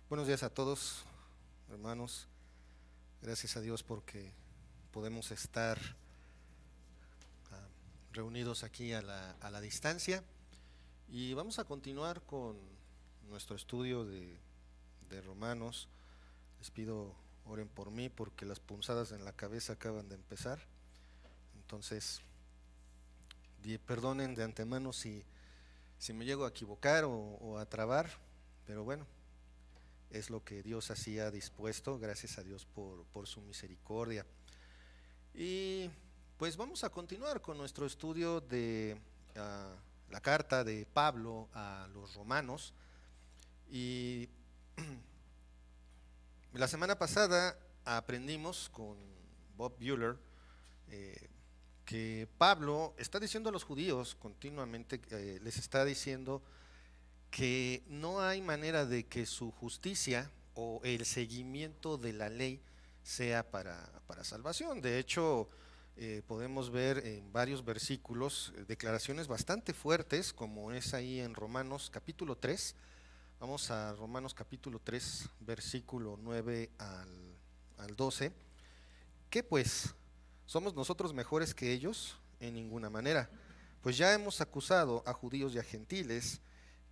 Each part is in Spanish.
Buenos días a todos, hermanos. Gracias a Dios porque podemos estar ah, reunidos aquí a la distancia. Y vamos a continuar con nuestro estudio de Romanos. Les pido oren por mí porque las punzadas en la cabeza acaban de empezar. Entonces, perdonen de antemano si me llego a equivocar o a trabar, pero bueno, es lo que Dios así ha dispuesto, gracias a Dios por su misericordia. Y pues vamos a continuar con nuestro estudio de la carta de Pablo a los romanos. Y la semana pasada aprendimos con Bob Bueller que Pablo está diciendo a los judíos continuamente, les está diciendo que no hay manera de que su justicia o el seguimiento de la ley sea para salvación. De hecho, podemos ver en varios versículos declaraciones bastante fuertes, como es ahí en Romanos capítulo 3. Vamos a Romanos capítulo 3, versículo 9 al 12. ¿Qué pues? ¿Somos nosotros mejores que ellos? En ninguna manera. Pues ya hemos acusado a judíos y a gentiles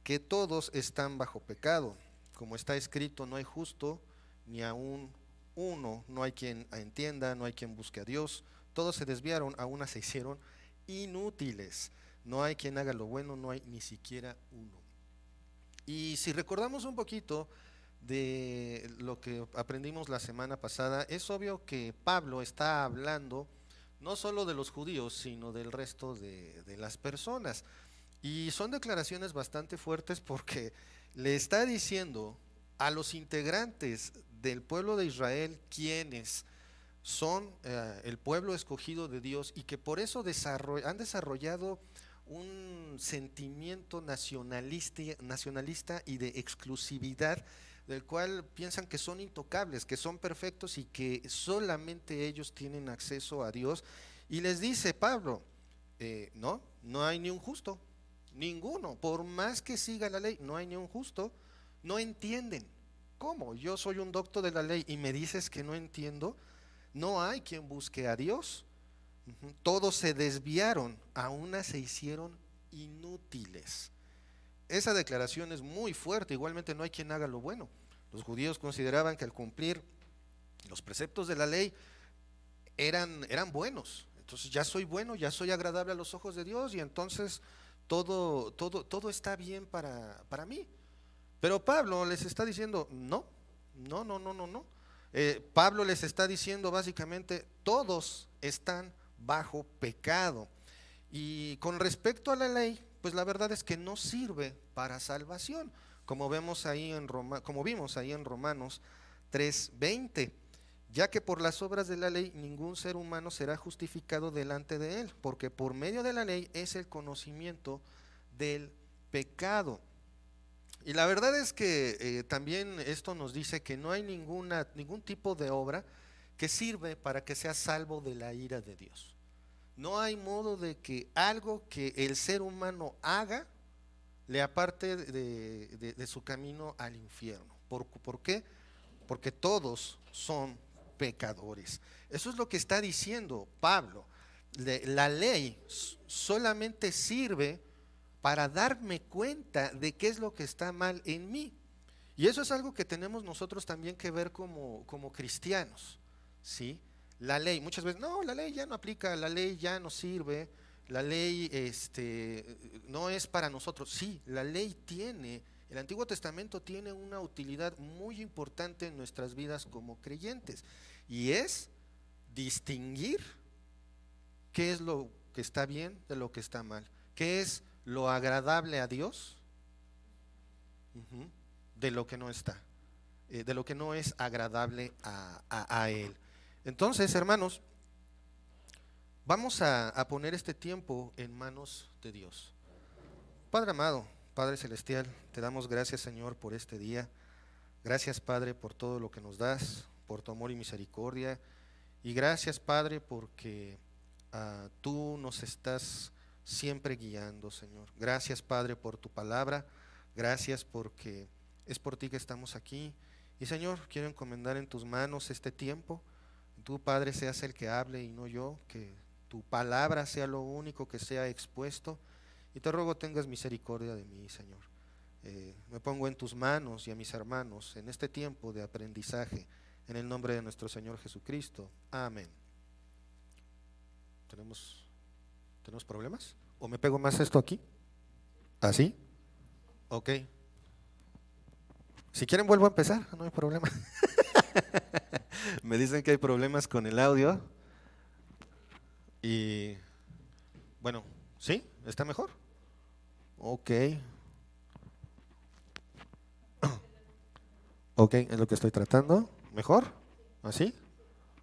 que todos están bajo pecado. Como está escrito, no hay justo ni aún uno, no hay quien entienda, no hay quien busque a Dios. Todos se desviaron, a una se hicieron inútiles. No hay quien haga lo bueno, no hay ni siquiera uno. Y si recordamos un poquito de lo que aprendimos la semana pasada, es obvio que Pablo está hablando no solo de los judíos, sino del resto de las personas. Y son declaraciones bastante fuertes porque le está diciendo a los integrantes del pueblo de Israel, quienes son el pueblo escogido de Dios y que por eso han desarrollado un sentimiento nacionalista y de exclusividad, del cual piensan que son intocables, que son perfectos y que solamente ellos tienen acceso a Dios. Y les dice Pablo, no hay ni un justo, ninguno, por más que siga la ley, no hay ni un justo. No entienden. ¿Cómo? Yo soy un doctor de la ley y me dices que no entiendo. No hay quien busque a Dios. Todos se desviaron, a una se hicieron inútiles. Esa declaración es muy fuerte. Igualmente no hay quien haga lo bueno. Los judíos consideraban que al cumplir los preceptos de la ley eran buenos. Entonces ya soy bueno, ya soy agradable a los ojos de Dios y entonces todo está bien para mí. Pero Pablo les está diciendo, no, no, no, no, no, no. Pablo les está diciendo básicamente, todos están bajo pecado. Y con respecto a la ley, pues la verdad es que no sirve para salvación, como vimos ahí en Romanos 3:20, ya que por las obras de la ley ningún ser humano será justificado delante de él, porque por medio de la ley es el conocimiento del pecado. Y la verdad es que también esto nos dice que no hay ningún tipo de obra que sirve para que sea salvo de la ira de Dios. No hay modo de que algo que el ser humano haga le aparte de su camino al infierno. ¿Por qué? Porque todos son pecadores. Eso es lo que está diciendo Pablo. La ley solamente sirve para darme cuenta de qué es lo que está mal en mí. Y eso es algo que tenemos nosotros también que ver como cristianos, ¿sí? La ley, muchas veces, no, la ley ya no aplica, la ley ya no sirve, la ley no es para nosotros. Sí, la ley el Antiguo Testamento tiene una utilidad muy importante en nuestras vidas como creyentes, y es distinguir qué es lo que está bien de lo que está mal, qué es lo agradable a Dios de lo que no está, de lo que no es agradable a Él. Entonces, hermanos, vamos a poner este tiempo en manos de Dios. Padre amado, Padre celestial, te damos gracias, Señor, por este día. Gracias, Padre, por todo lo que nos das, por tu amor y misericordia. Y gracias, Padre, porque tú nos estás siempre guiando, Señor. Gracias, Padre, por tu palabra. Gracias porque es por ti que estamos aquí. Y Señor, quiero encomendar en tus manos este tiempo. Tú, Padre, seas el que hable y no yo, que tu palabra sea lo único que sea expuesto. Y te ruego tengas misericordia de mí, Señor. Me pongo en tus manos y a mis hermanos en este tiempo de aprendizaje, en el nombre de nuestro Señor Jesucristo. Amén. ¿Tenemos problemas? ¿O me pego más esto aquí? ¿Así? Ok. Si quieren vuelvo a empezar, no hay problema. Me dicen que hay problemas con el audio. Y bueno, ¿sí? ¿Está mejor? Ok. Ok, es lo que estoy tratando. ¿Mejor? ¿Así?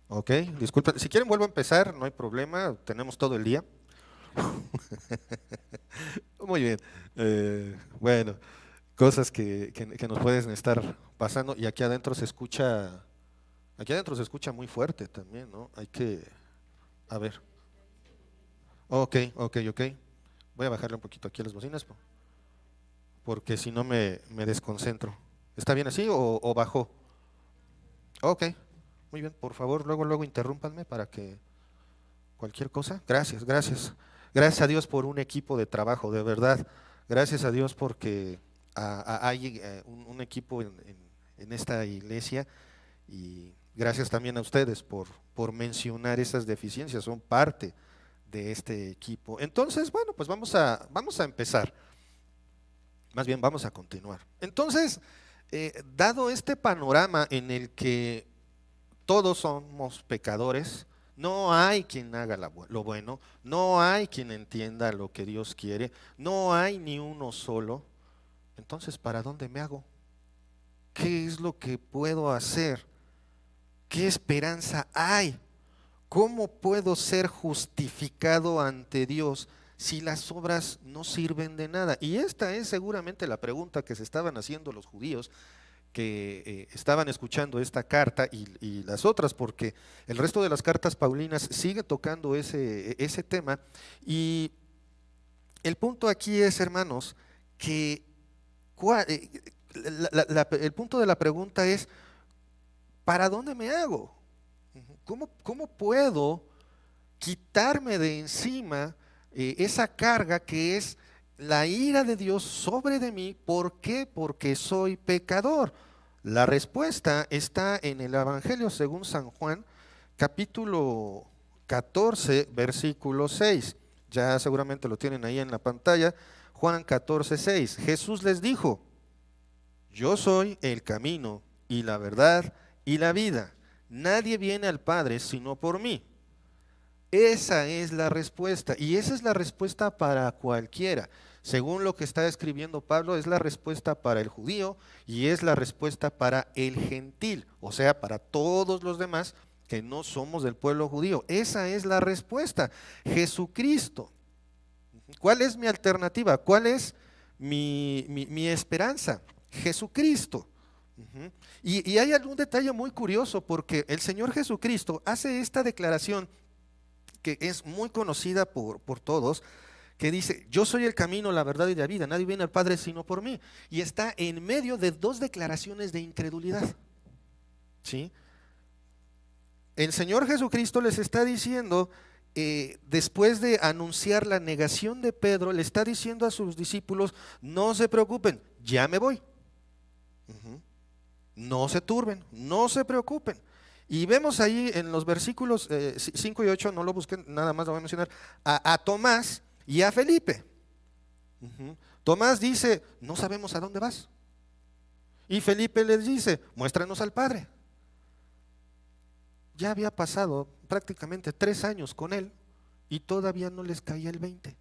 Ok, disculpen. Si quieren vuelvo a empezar, no hay problema, tenemos todo el día. Muy bien. Bueno, cosas que nos pueden estar pasando. Y aquí adentro se escucha muy fuerte también, ¿no? Hay que, a ver. Ok. Voy a bajarle un poquito aquí a las bocinas, porque si no me desconcentro. ¿Está bien así o bajó? Ok, muy bien, por favor, luego interrúmpanme para que cualquier cosa. Gracias. Gracias a Dios por un equipo de trabajo, de verdad. Gracias a Dios porque hay un equipo en esta iglesia, y gracias también a ustedes por mencionar esas deficiencias, son parte de este equipo. Entonces, bueno, pues vamos a empezar. Más bien vamos a continuar. Entonces, dado este panorama en el que todos somos pecadores, no hay quien haga lo bueno, no hay quien entienda lo que Dios quiere, no hay ni uno solo. Entonces, ¿para dónde me hago? ¿Qué es lo que puedo hacer? ¿Qué esperanza hay? ¿Cómo puedo ser justificado ante Dios si las obras no sirven de nada? Y esta es seguramente la pregunta que se estaban haciendo los judíos que estaban escuchando esta carta y las otras, porque el resto de las cartas paulinas sigue tocando ese tema. Y el punto aquí es, hermanos, que el punto de la pregunta es, ¿para dónde me hago? ¿Cómo puedo quitarme de encima esa carga que es la ira de Dios sobre de mí? ¿Por qué? Porque soy pecador. La respuesta está en el Evangelio según San Juan, capítulo 14, versículo 6. Ya seguramente lo tienen ahí en la pantalla. Juan 14, 6. Jesús les dijo: yo soy el camino y la verdad y la vida. Nadie viene al Padre sino por mí. Esa es la respuesta, y esa es la respuesta para cualquiera. Según lo que está escribiendo Pablo, es la respuesta para el judío y es la respuesta para el gentil, o sea, para todos los demás que no somos del pueblo judío. Esa es la respuesta, Jesucristo. ¿Cuál es mi alternativa? ¿Cuál es mi esperanza? Jesucristo. Y hay algún detalle muy curioso, porque el Señor Jesucristo hace esta declaración que es muy conocida por todos, que dice: yo soy el camino, la verdad y la vida, nadie viene al Padre sino por mí. Y está en medio de dos declaraciones de incredulidad. ¿Sí? El Señor Jesucristo les está diciendo, después de anunciar la negación de Pedro, le está diciendo a sus discípulos: no se preocupen, ya me voy. No se turben, no se preocupen. Y vemos ahí en los versículos 5 y 8, no lo busquen, nada más lo voy a mencionar, a Tomás y a Felipe. Tomás dice: no sabemos a dónde vas. Y Felipe les dice: muéstranos al Padre. Ya había pasado prácticamente 3 años con él y todavía no les caía el 20.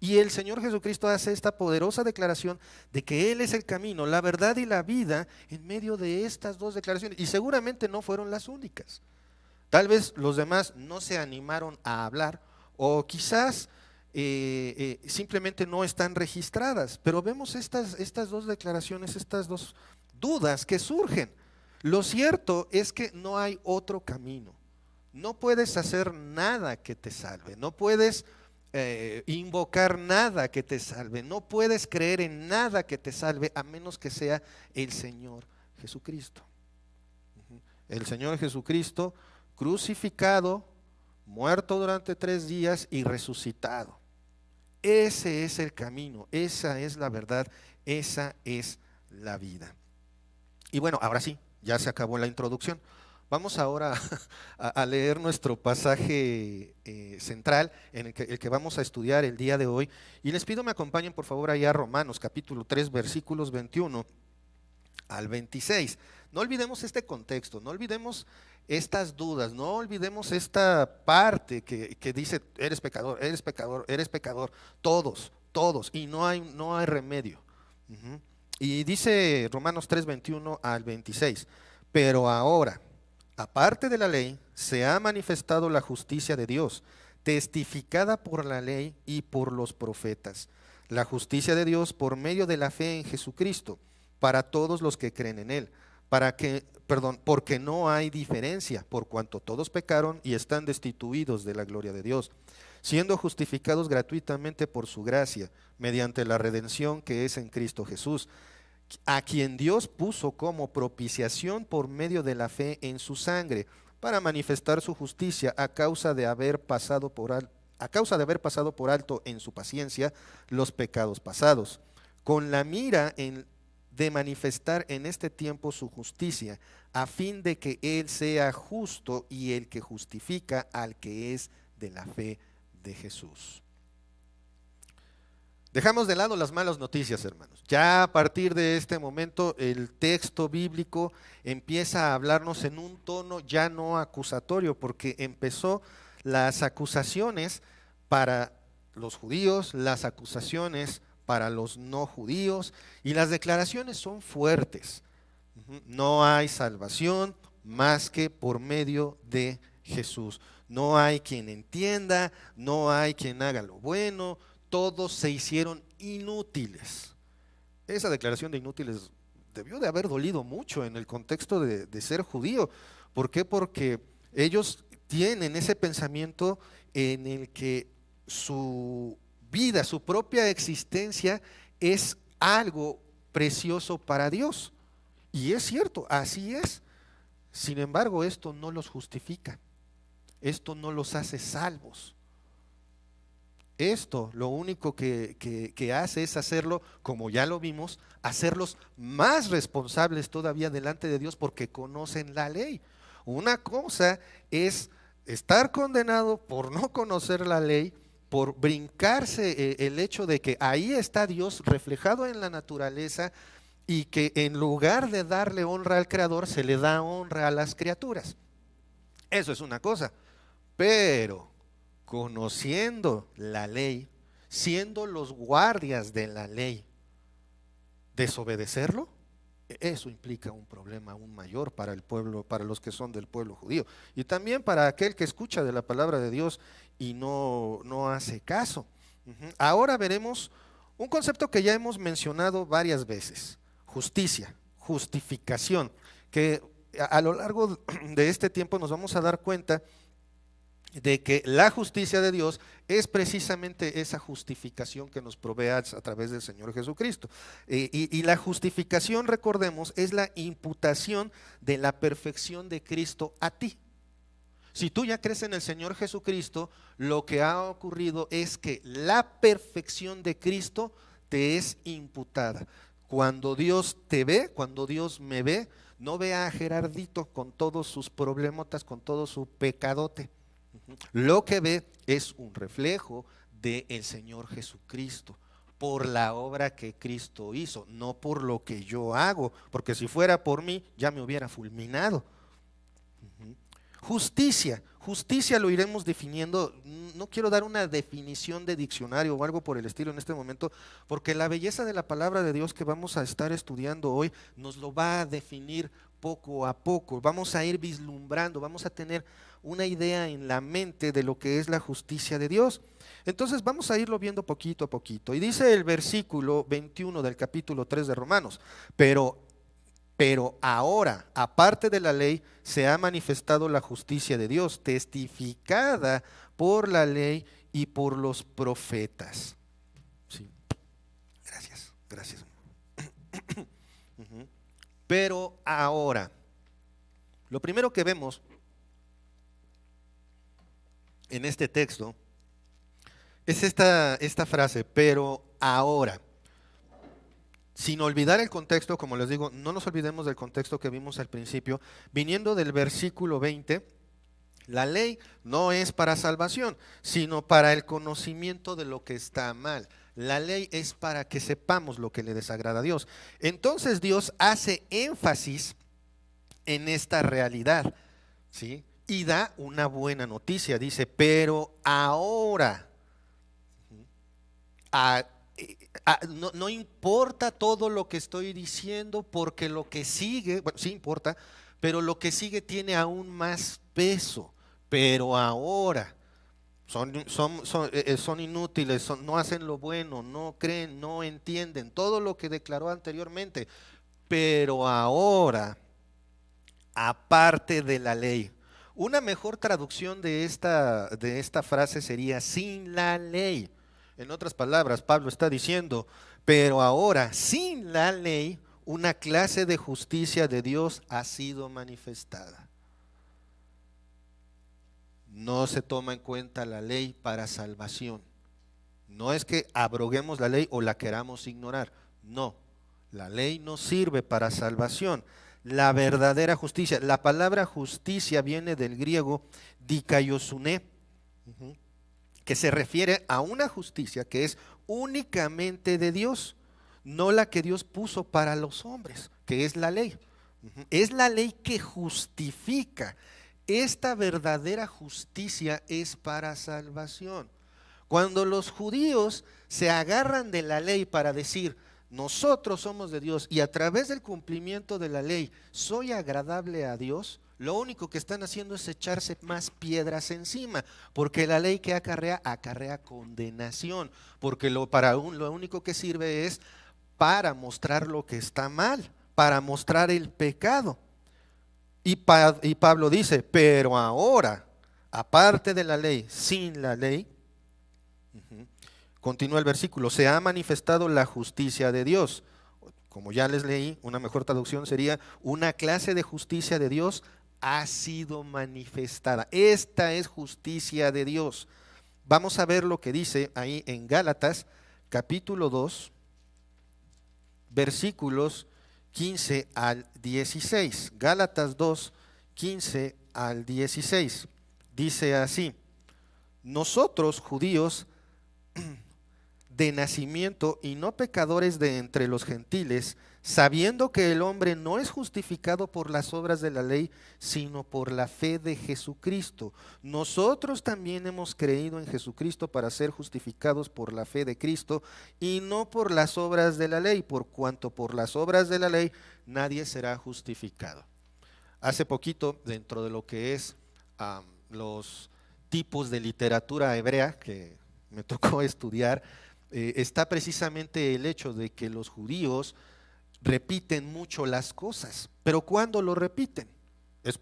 Y el Señor Jesucristo hace esta poderosa declaración de que Él es el camino, la verdad y la vida en medio de estas dos declaraciones. Y seguramente no fueron las únicas. Tal vez los demás no se animaron a hablar, o quizás simplemente no están registradas. Pero vemos estas dos declaraciones, estas dos dudas que surgen. Lo cierto es que no hay otro camino. No puedes hacer nada que te salve. No puedes invocar nada que te salve, no puedes creer en nada que te salve a menos que sea el Señor Jesucristo. El Señor Jesucristo crucificado, muerto durante 3 días y resucitado. Ese es el camino, esa es la verdad, esa es la vida. Y bueno, ahora sí, ya se acabó la introducción. Vamos ahora a leer nuestro pasaje central, en el que vamos a estudiar el día de hoy. Y les pido me acompañen por favor allá a Romanos capítulo 3, versículos 21 al 26. No olvidemos este contexto, no olvidemos estas dudas, no olvidemos esta parte que dice, eres pecador, eres pecador, eres pecador, todos, todos, y no hay remedio. Y dice Romanos 3, 21 al 26, pero ahora, aparte de la ley, se ha manifestado la justicia de Dios, testificada por la ley y por los profetas. La justicia de Dios por medio de la fe en Jesucristo, para todos los que creen en Él, porque no hay diferencia, por cuanto todos pecaron y están destituidos de la gloria de Dios, siendo justificados gratuitamente por su gracia, mediante la redención que es en Cristo Jesús, a quien Dios puso como propiciación por medio de la fe en su sangre, para manifestar su justicia a causa de haber pasado por alto en su paciencia los pecados pasados, con la mira de manifestar en este tiempo su justicia, a fin de que Él sea justo y el que justifica al que es de la fe de Jesús. Dejamos de lado las malas noticias, hermanos. Ya a partir de este momento el texto bíblico empieza a hablarnos en un tono ya no acusatorio, porque empezó las acusaciones para los judíos, las acusaciones para los no judíos, y las declaraciones son fuertes. No hay salvación más que por medio de Jesús. No hay quien entienda, no hay quien haga lo bueno, todos se hicieron inútiles. Esa declaración de inútiles debió de haber dolido mucho en el contexto de ser judío. ¿Por qué? Porque ellos tienen ese pensamiento en el que su vida, su propia existencia es algo precioso para Dios. Y es cierto, así es. Sin embargo, esto no los justifica. Esto no los hace salvos. Esto lo único que hace es hacerlo, como ya lo vimos, hacerlos más responsables todavía delante de Dios, porque conocen la ley. Una cosa es estar condenado por no conocer la ley, por brincarse el hecho de que ahí está Dios reflejado en la naturaleza, y que en lugar de darle honra al Creador, se le da honra a las criaturas. Eso es una cosa. Pero conociendo la ley, siendo los guardias de la ley, desobedecerlo, eso implica un problema aún mayor para el pueblo, para los que son del pueblo judío, y también para aquel que escucha de la palabra de Dios y no hace caso. Ahora veremos un concepto que ya hemos mencionado varias veces: justicia, justificación, que a lo largo de este tiempo nos vamos a dar cuenta de que la justicia de Dios es precisamente esa justificación que nos provee a través del Señor Jesucristo. Y la justificación, recordemos, es la imputación de la perfección de Cristo a ti. Si tú ya crees en el Señor Jesucristo, lo que ha ocurrido es que la perfección de Cristo te es imputada. Cuando Dios te ve, cuando Dios me ve, no ve a Gerardito con todos sus problemotas, con todo su pecadote. Lo que ve es un reflejo del Señor Jesucristo, por la obra que Cristo hizo, no por lo que yo hago, porque si fuera por mí ya me hubiera fulminado. Justicia, justicia lo iremos definiendo. No quiero dar una definición de diccionario o algo por el estilo en este momento, porque la belleza de la palabra de Dios que vamos a estar estudiando hoy nos lo va a definir poco a poco. Vamos a ir vislumbrando, vamos a tener una idea en la mente de lo que es la justicia de Dios. Entonces vamos a irlo viendo poquito a poquito. Y dice el versículo 21 del capítulo 3 de Romanos: pero ahora, aparte de la ley, se ha manifestado la justicia de Dios, testificada por la ley y por los profetas. Sí. Gracias. Ujú. Pero ahora, lo primero que vemos en este texto es esta frase, pero ahora. Sin olvidar el contexto, como les digo, no nos olvidemos del contexto que vimos al principio, viniendo del versículo 20, la ley no es para salvación, sino para el conocimiento de lo que está mal. La ley es para que sepamos lo que le desagrada a Dios. Entonces Dios hace énfasis en esta realidad, ¿sí? Y da una buena noticia, dice, pero ahora, a- no importa todo lo que estoy diciendo, porque lo que sigue, bueno, sí importa, pero lo que sigue tiene aún más peso. Pero ahora son inútiles, no hacen lo bueno, no creen, no entienden, todo lo que declaró anteriormente. Pero ahora, aparte de la ley. Una mejor traducción de esta frase sería sin la ley. En otras palabras, Pablo está diciendo, pero ahora sin la ley, una clase de justicia de Dios ha sido manifestada. No se toma en cuenta la ley para salvación. No es que abroguemos la ley o la queramos ignorar. No, la ley no sirve para salvación. La verdadera justicia, la palabra justicia viene del griego dikaiosune, que se refiere a una justicia que es únicamente de Dios, no la que Dios puso para los hombres, que es la ley. Es la ley que justifica. Esta verdadera justicia es para salvación. Cuando los judíos se agarran de la ley para decir, nosotros somos de Dios y a través del cumplimiento de la ley soy agradable a Dios, lo único que están haciendo es echarse más piedras encima, porque la ley que acarrea condenación, porque lo único que sirve es para mostrar lo que está mal, para mostrar el pecado. Y Pablo dice, pero ahora, aparte de la ley, sin la ley, continúa el versículo, se ha manifestado la justicia de Dios. Como ya les leí, una mejor traducción sería, una clase de justicia de Dios ha sido manifestada. Esta es justicia de Dios. Vamos a ver lo que dice ahí en Gálatas, capítulo 2, versículos 15 al 16. Gálatas 2, 15 al 16. Dice así, nosotros judíos de nacimiento y no pecadores de entre los gentiles, sabiendo que el hombre no es justificado por las obras de la ley, sino por la fe de Jesucristo. Nosotros también hemos creído en Jesucristo para ser justificados por la fe de Cristo y no por las obras de la ley, por cuanto por las obras de la ley nadie será justificado. Hace poquito, dentro de lo que es los tipos de literatura hebrea que me tocó estudiar, está precisamente el hecho de que los judíos repiten mucho las cosas, pero ¿cuándo lo repiten?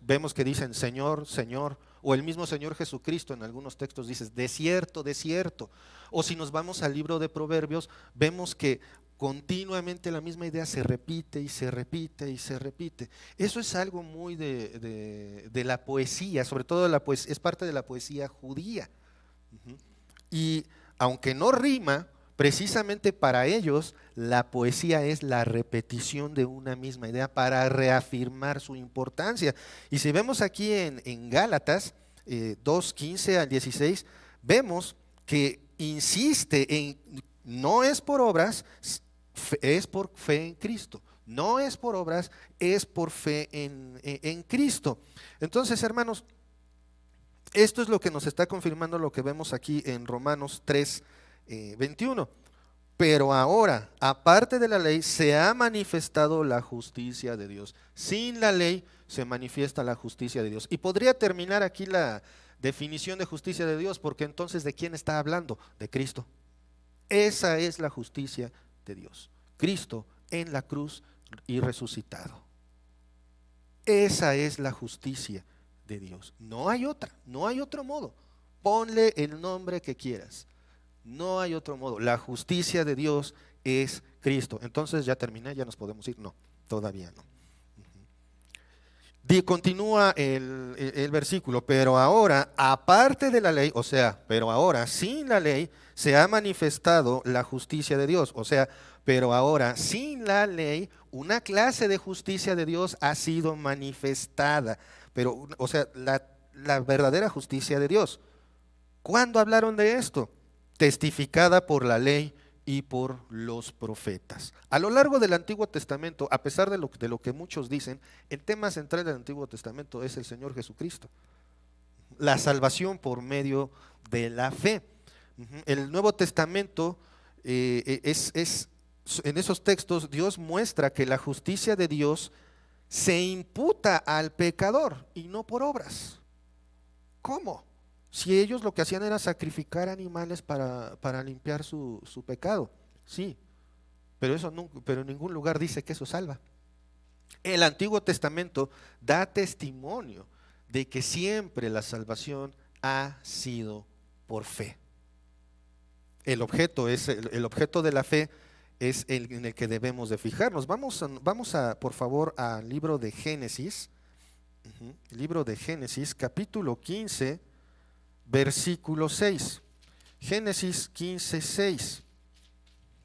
Vemos que dicen Señor, Señor, o el mismo Señor Jesucristo en algunos textos dice desierto, desierto, o si nos vamos al libro de Proverbios, vemos que continuamente la misma idea se repite y se repite y se repite. Eso es algo muy de la poesía, sobre todo es parte de la poesía judía. Y aunque no rima, precisamente para ellos la poesía es la repetición de una misma idea para reafirmar su importancia. Y si vemos aquí en Gálatas 2, 15 al 16, vemos que insiste en no es por obras, es por fe en Cristo. No es por obras, es por fe en Cristo. Entonces, hermanos, esto es lo que nos está confirmando lo que vemos aquí en Romanos 3, 21. Pero ahora, aparte de la ley, se ha manifestado la justicia de Dios. Sin la ley se manifiesta la justicia de Dios. Y podría terminar aquí la definición de justicia de Dios, porque entonces ¿de quién está hablando? De Cristo. Esa es la justicia de Dios. Cristo en la cruz y resucitado. Esa es la justicia de Dios. No hay otra, no hay otro modo. Ponle el nombre que quieras. No hay otro modo. La justicia de Dios es Cristo. Entonces ya terminé, ya nos podemos ir. No, todavía no. Continúa el versículo, pero ahora, aparte de la ley, o sea, pero ahora sin la ley, se ha manifestado la justicia de Dios. O sea, pero ahora sin la ley, una clase de justicia de Dios ha sido manifestada. Pero, o sea, la verdadera justicia de Dios. ¿Cuándo hablaron de esto? Testificada por la ley y por los profetas. A lo largo del Antiguo Testamento, a pesar de lo que muchos dicen, el tema central del Antiguo Testamento es el Señor Jesucristo. La salvación por medio de la fe. El Nuevo Testamento en esos textos Dios muestra que la justicia de Dios se imputa al pecador y no por obras. ¿Cómo? Si ellos lo que hacían era sacrificar animales para limpiar su pecado, sí, pero en ningún lugar dice que eso salva. El Antiguo Testamento da testimonio de que siempre la salvación ha sido por fe. El objeto de la fe es en el que debemos de fijarnos. Vamos por favor, al libro de Génesis, libro de Génesis, capítulo 15. Versículo 6, Génesis 15, 6,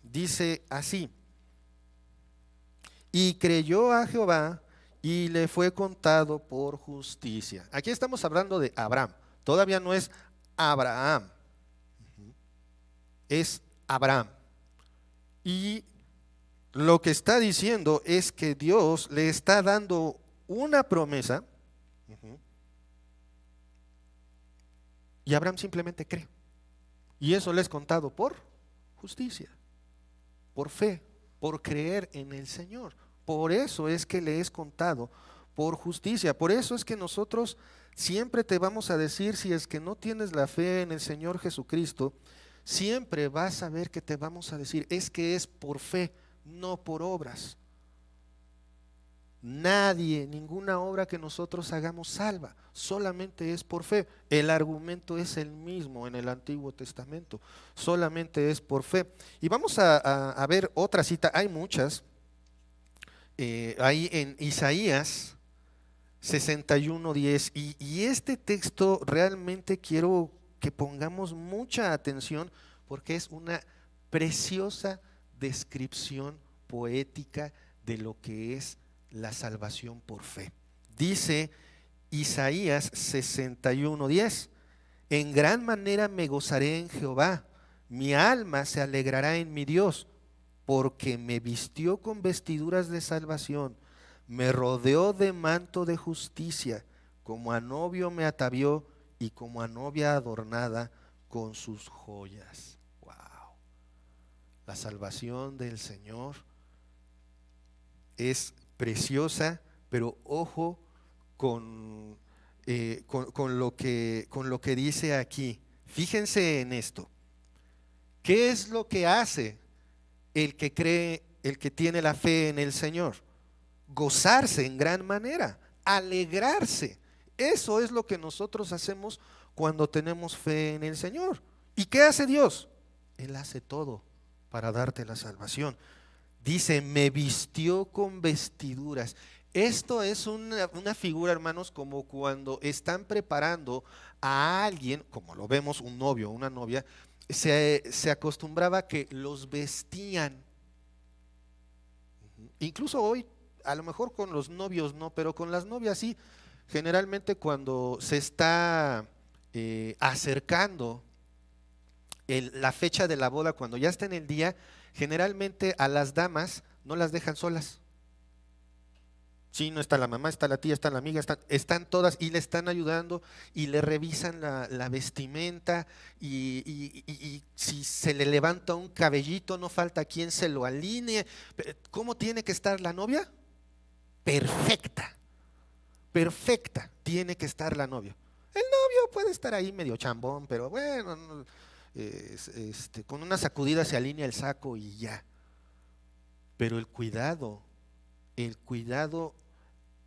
dice así: y creyó a Jehová y le fue contado por justicia. Aquí estamos hablando de Abraham, todavía no es Abraham, es Abraham. Y lo que está diciendo es que Dios le está dando una promesa. Y Abraham simplemente cree. Y eso le es contado por justicia, por fe, por creer en el Señor. Por eso es que le es contado por justicia. Por eso es que nosotros siempre te vamos a decir, si es que no tienes la fe en el Señor Jesucristo, siempre vas a ver que te vamos a decir, es que es por fe, no por obras. Nadie, ninguna obra que nosotros hagamos salva, solamente es por fe. El argumento es el mismo en el Antiguo Testamento, solamente es por fe. Y vamos a ver otra cita, hay muchas, ahí en Isaías 61:10, y este texto realmente quiero que pongamos mucha atención porque es una preciosa descripción poética de lo que es la salvación por fe. Dice Isaías 61:10: en gran manera me gozaré en Jehová, mi alma se alegrará en mi Dios, porque me vistió con vestiduras de salvación, me rodeó de manto de justicia, como a novio me atavió y como a novia adornada con sus joyas. Wow. La salvación del Señor es preciosa, pero ojo con lo que dice aquí. Fíjense en esto. ¿Qué es lo que hace el que cree, el que tiene la fe en el Señor? Gozarse en gran manera, alegrarse. Eso es lo que nosotros hacemos cuando tenemos fe en el Señor. ¿Y qué hace Dios? Él hace todo para darte la salvación. Dice, me vistió con vestiduras. Esto es una figura, hermanos, como cuando están preparando a alguien, como lo vemos, un novio o una novia, se acostumbraba a que los vestían. Incluso hoy, a lo mejor con los novios no, pero con las novias sí. Generalmente cuando se está acercando la fecha de la boda, cuando ya está en el día, generalmente a las damas no las dejan solas. Sí, no está la mamá, está la tía, está la amiga, están todas y le están ayudando y le revisan la vestimenta y si se le levanta un cabellito, no falta quien se lo alinee. ¿Cómo tiene que estar la novia? Perfecta, perfecta tiene que estar la novia. El novio puede estar ahí medio chambón, pero bueno, con una sacudida se alinea el saco y ya. Pero el cuidado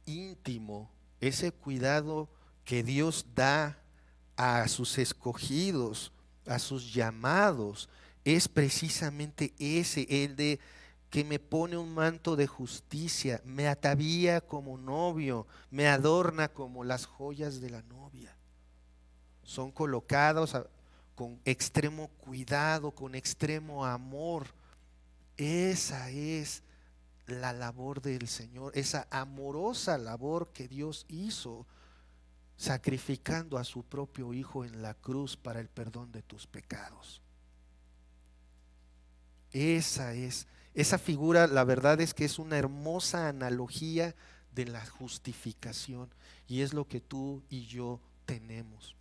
íntimo, ese cuidado que Dios da a sus escogidos, a sus llamados, es precisamente ese, el de que me pone un manto de justicia, me atavía como novio, me adorna como las joyas de la novia. Son colocados con extremo cuidado, con extremo amor. Esa es la labor del Señor, esa amorosa labor que Dios hizo, sacrificando a su propio Hijo en la cruz para el perdón de tus pecados. Esa figura, la verdad es que es una hermosa analogía de la justificación, y es lo que tú y yo tenemos.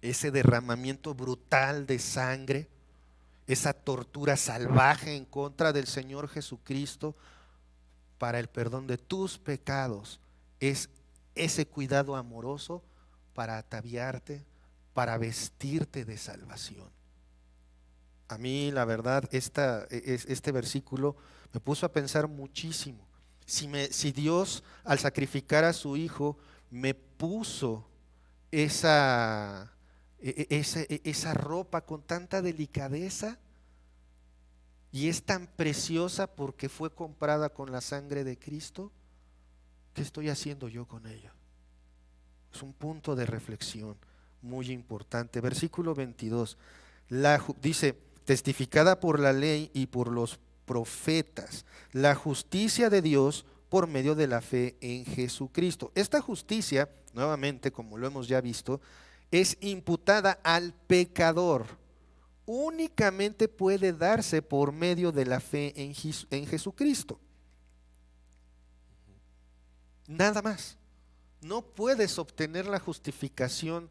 Ese derramamiento brutal de sangre, esa tortura salvaje en contra del Señor Jesucristo para el perdón de tus pecados, es ese cuidado amoroso para ataviarte, para vestirte de salvación. A mí, la verdad, este versículo me puso a pensar muchísimo. Si Dios, al sacrificar a su Hijo, me puso esa ropa con tanta delicadeza, y es tan preciosa porque fue comprada con la sangre de Cristo, ¿qué estoy haciendo yo con ella? Es un punto de reflexión muy importante. Versículo 22, dice: testificada por la ley y por los profetas, la justicia de Dios por medio de la fe en Jesucristo. Esta justicia, nuevamente, como lo hemos ya visto, es imputada al pecador. Únicamente puede darse por medio de la fe en Jesucristo. Nada más. No puedes obtener la justificación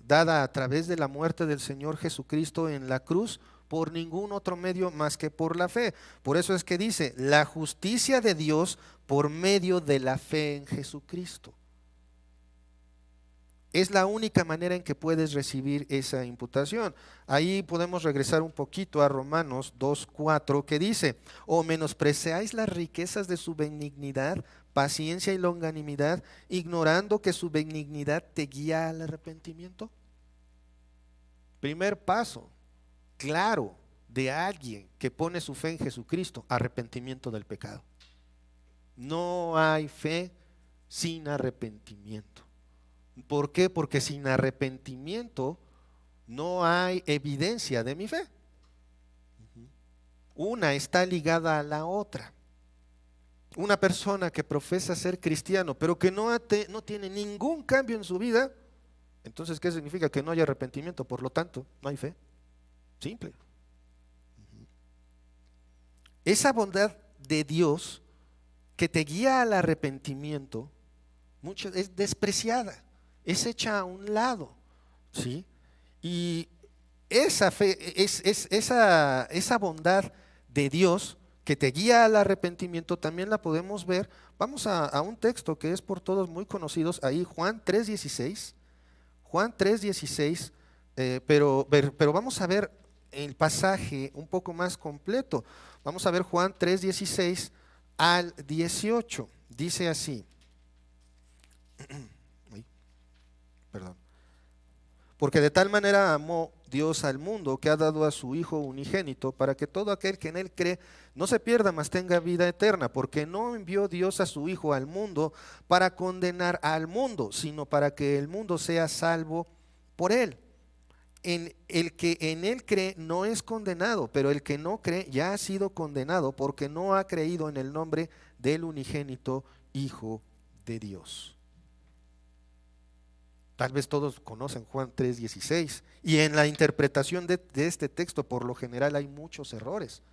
dada a través de la muerte del Señor Jesucristo en la cruz por ningún otro medio más que por la fe. Por eso es que dice: la justicia de Dios por medio de la fe en Jesucristo. Es la única manera en que puedes recibir esa imputación. Ahí podemos regresar un poquito a Romanos 2:4, que dice: o menospreciáis las riquezas de su benignidad, paciencia y longanimidad, ignorando que su benignidad te guía al arrepentimiento. Primer paso claro de alguien que pone su fe en Jesucristo: arrepentimiento del pecado. No hay fe sin arrepentimiento. ¿Por qué? Porque sin arrepentimiento no hay evidencia de mi fe. Una está ligada a la otra. Una persona que profesa ser cristiano, pero que no tiene ningún cambio en su vida, entonces, ¿qué significa? Que no hay arrepentimiento, por lo tanto, no hay fe. Simple. Esa bondad de Dios que te guía al arrepentimiento es despreciada, es hecha a un lado, ¿sí? Y esa fe, esa bondad de Dios que te guía al arrepentimiento, también la podemos ver. Vamos a un texto que es por todos muy conocidos, ahí Juan 3:16, pero vamos a ver el pasaje un poco más completo. Vamos a ver Juan 3:16 al 18, dice así. Perdón. Porque de tal manera amó Dios al mundo, que ha dado a su Hijo unigénito, para que todo aquel que en él cree no se pierda, mas tenga vida eterna. Porque no envió Dios a su Hijo al mundo para condenar al mundo, sino para que el mundo sea salvo por él. El que en él cree no es condenado, pero el que no cree ya ha sido condenado, porque no ha creído en el nombre del unigénito Hijo de Dios. Tal vez todos conocen Juan 3:16, y en la interpretación de este texto por lo general hay muchos errores.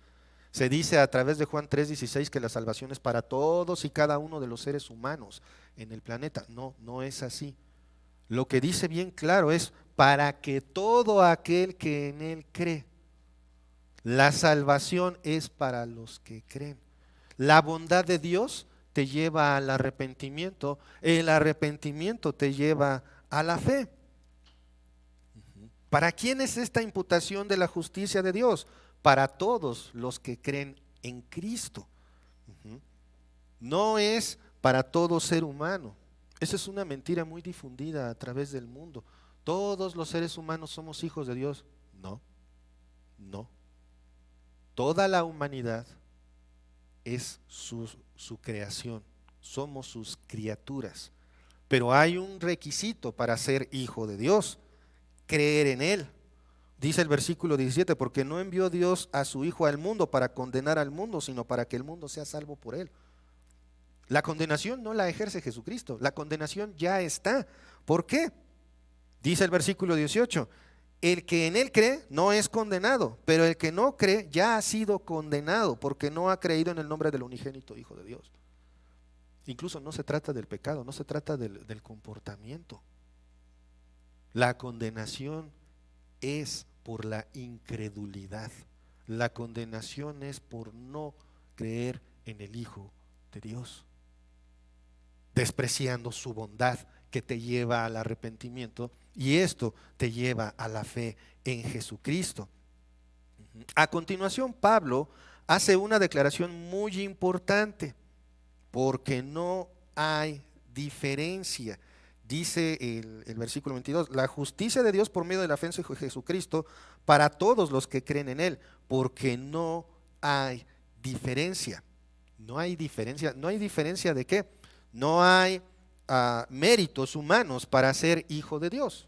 Se dice a través de Juan 3:16 que la salvación es para todos y cada uno de los seres humanos en el planeta. No es así. Lo que dice bien claro es: para que todo aquel que en él cree. La salvación es para los que creen. La bondad de Dios te lleva al arrepentimiento, el arrepentimiento te lleva a la fe. ¿Para quién es esta imputación de la justicia de Dios? Para todos los que creen en Cristo. No es para todo ser humano, Esa es una mentira muy difundida a través del mundo. Todos los seres humanos somos hijos de Dios. No, no. Toda la humanidad es su creación. Somos sus criaturas. Pero hay un requisito para ser hijo de Dios: creer en Él. Dice el versículo 17, porque no envió Dios a su Hijo al mundo para condenar al mundo, sino para que el mundo sea salvo por Él. La condenación no la ejerce Jesucristo, la condenación ya está. ¿Por qué? Dice el versículo 18, el que en Él cree no es condenado, pero el que no cree ya ha sido condenado porque no ha creído en el nombre del unigénito Hijo de Dios. Incluso no se trata del pecado, no se trata del comportamiento. La condenación es por la incredulidad. La condenación es por no creer en el Hijo de Dios, despreciando su bondad que te lleva al arrepentimiento, y esto te lleva a la fe en Jesucristo. A continuación, Pablo hace una declaración muy importante, porque no hay diferencia. Dice el versículo 22, la justicia de Dios por medio de la fe en Jesucristo para todos los que creen en Él, porque no hay diferencia. No hay diferencia. ¿No hay diferencia de qué? No hay méritos humanos para ser hijo de Dios.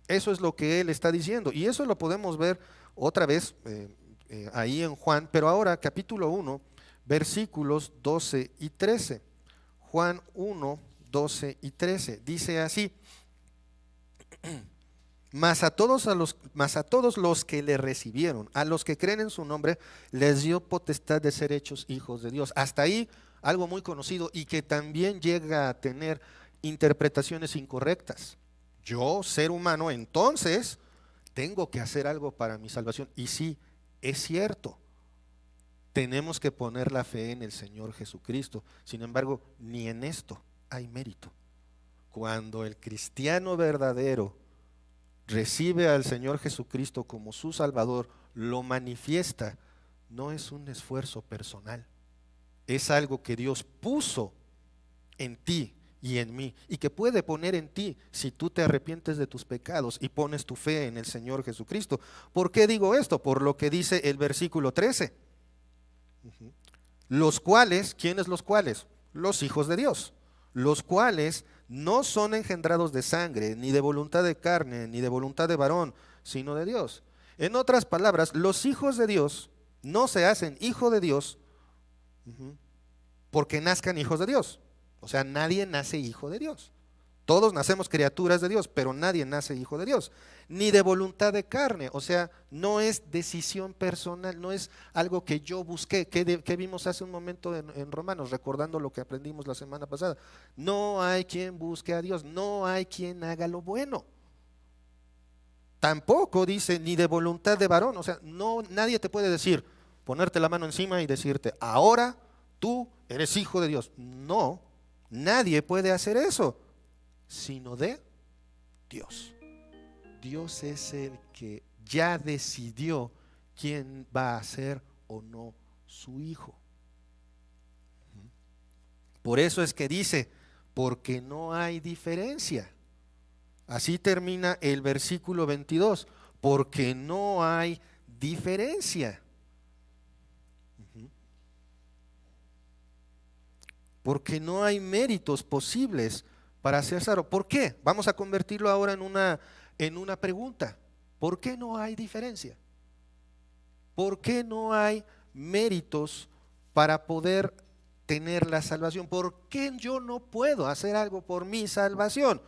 Eso es lo que él está diciendo, y eso lo podemos ver otra vez ahí en Juan, pero ahora capítulo 1, versículos 12 y 13. Juan 1, 12 y 13, dice así: mas a todos los que le recibieron, a los que creen en su nombre, les dio potestad de ser hechos hijos de Dios. Hasta ahí algo muy conocido y que también llega a tener interpretaciones incorrectas. Yo, ser humano, entonces tengo que hacer algo para mi salvación. Y sí, es cierto, tenemos que poner la fe en el Señor Jesucristo. Sin embargo, ni en esto hay mérito. Cuando el cristiano verdadero recibe al Señor Jesucristo como su Salvador, lo manifiesta, no es un esfuerzo personal, es algo que Dios puso en ti y en mí, y que puede poner en ti si tú te arrepientes de tus pecados y pones tu fe en el Señor Jesucristo. ¿Por qué digo esto? Por lo que dice el versículo 13. Los cuales, ¿quiénes los cuales? Los hijos de Dios, los cuales no son engendrados de sangre, ni de voluntad de carne, ni de voluntad de varón, sino de Dios. En otras palabras, los hijos de Dios no se hacen hijo de Dios porque nazcan hijos de Dios. O sea, nadie nace hijo de Dios. Todos nacemos criaturas de Dios, pero nadie nace hijo de Dios. Ni de voluntad de carne, o sea, no es decisión personal, no es algo que yo busqué, que vimos hace un momento en Romanos, recordando lo que aprendimos la semana pasada. No hay quien busque a Dios, no hay quien haga lo bueno. Tampoco dice ni de voluntad de varón, o sea, no, nadie te puede decir, ponerte la mano encima y decirte, ahora tú eres hijo de Dios. No, nadie puede hacer eso, sino de Dios. Dios es el que ya decidió quién va a ser o no su hijo. Por eso es que dice, porque no hay diferencia. Así termina el versículo 22, porque no hay diferencia. Porque no hay méritos posibles para ser salvo. ¿Por qué? Vamos a convertirlo ahora en una pregunta. ¿Por qué no hay diferencia? ¿Por qué no hay méritos para poder tener la salvación? ¿Por qué yo no puedo hacer algo por mi salvación?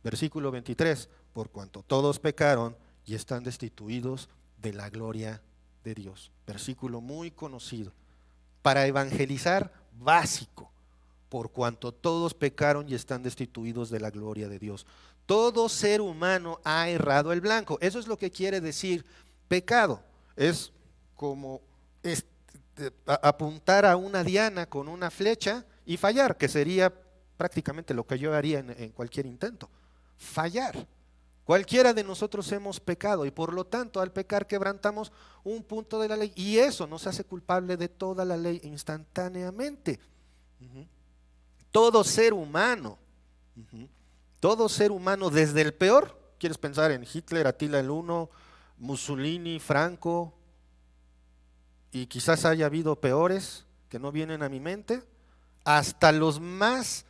Versículo 23, por cuanto todos pecaron y están destituidos de la gloria de Dios. Versículo muy conocido. Para evangelizar, básico. Por cuanto todos pecaron y están destituidos de la gloria de Dios. Todo ser humano ha errado el blanco. Eso es lo que quiere decir pecado. Es como apuntar a una diana con una flecha y fallar, que sería prácticamente lo que yo haría en cualquier intento. Fallar. Cualquiera de nosotros hemos pecado y por lo tanto al pecar quebrantamos un punto de la ley y eso nos hace culpable de toda la ley instantáneamente. Todo ser humano Ujú. Todo ser humano, desde el peor, quieres pensar en Hitler, Attila el Uno, Mussolini, Franco, y quizás haya habido peores que no vienen a mi mente, hasta los más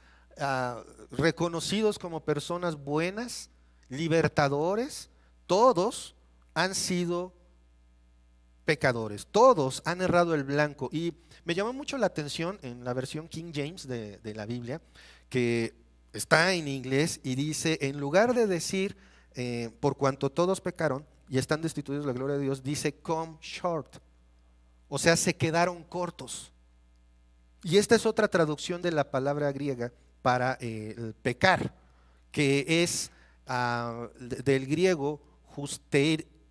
reconocidos como personas buenas, libertadores, todos han sido pecadores, todos han errado el blanco. Y me llamó mucho la atención en la versión King James de la Biblia, que está en inglés y dice, en lugar de decir, por cuanto todos pecaron y están destituidos de la gloria de Dios, dice, come short, o sea, se quedaron cortos. Y esta es otra traducción de la palabra griega para el pecar, que es del griego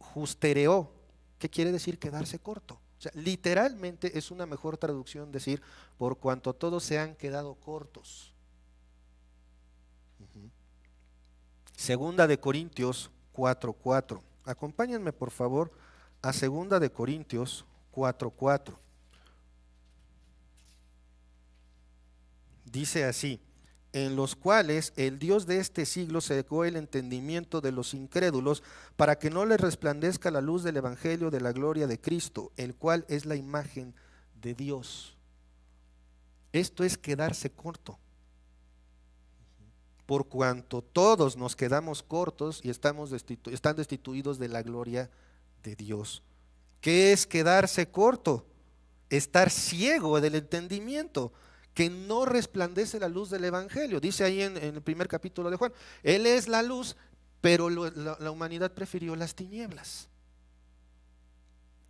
justereo, que quiere decir quedarse corto. O sea, literalmente es una mejor traducción decir, por cuanto todos se han quedado cortos. Ujú. Segunda de Corintios 4:4. Acompáñenme por favor a Segunda de Corintios 4:4. Dice así, en los cuales el Dios de este siglo cegó el entendimiento de los incrédulos para que no les resplandezca la luz del evangelio de la gloria de Cristo, el cual es la imagen de Dios. Esto es quedarse corto. Por cuanto todos nos quedamos cortos y están destituidos de la gloria de Dios. ¿Qué es quedarse corto? Estar ciego del entendimiento, que no resplandece la luz del evangelio. Dice ahí en el primer capítulo de Juan, Él es la luz, pero la humanidad prefirió las tinieblas.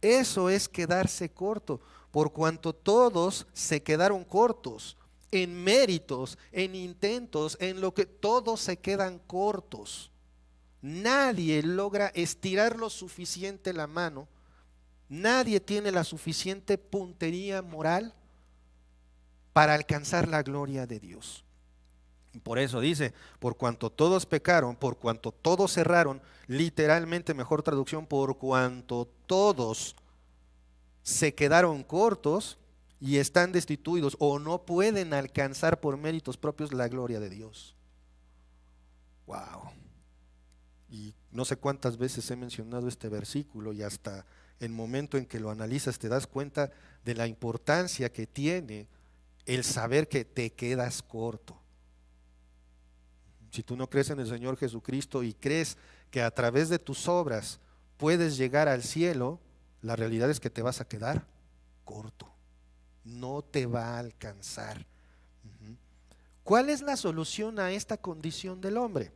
Eso es quedarse corto, por cuanto todos se quedaron cortos en méritos, en intentos, en lo que todos se quedan cortos. Nadie logra estirar lo suficiente la mano, nadie tiene la suficiente puntería moral para alcanzar la gloria de Dios. Por eso dice, por cuanto todos pecaron, por cuanto todos erraron, literalmente, mejor traducción, por cuanto todos se quedaron cortos y están destituidos o no pueden alcanzar por méritos propios la gloria de Dios. Wow. Y no sé cuántas veces he mencionado este versículo y hasta el momento en que lo analizas te das cuenta de la importancia que tiene el saber que te quedas corto. Si tú no crees en el Señor Jesucristo y crees que a través de tus obras puedes llegar al cielo, la realidad es que te vas a quedar corto. No te va a alcanzar. Ujú. ¿Cuál es la solución a esta condición del hombre?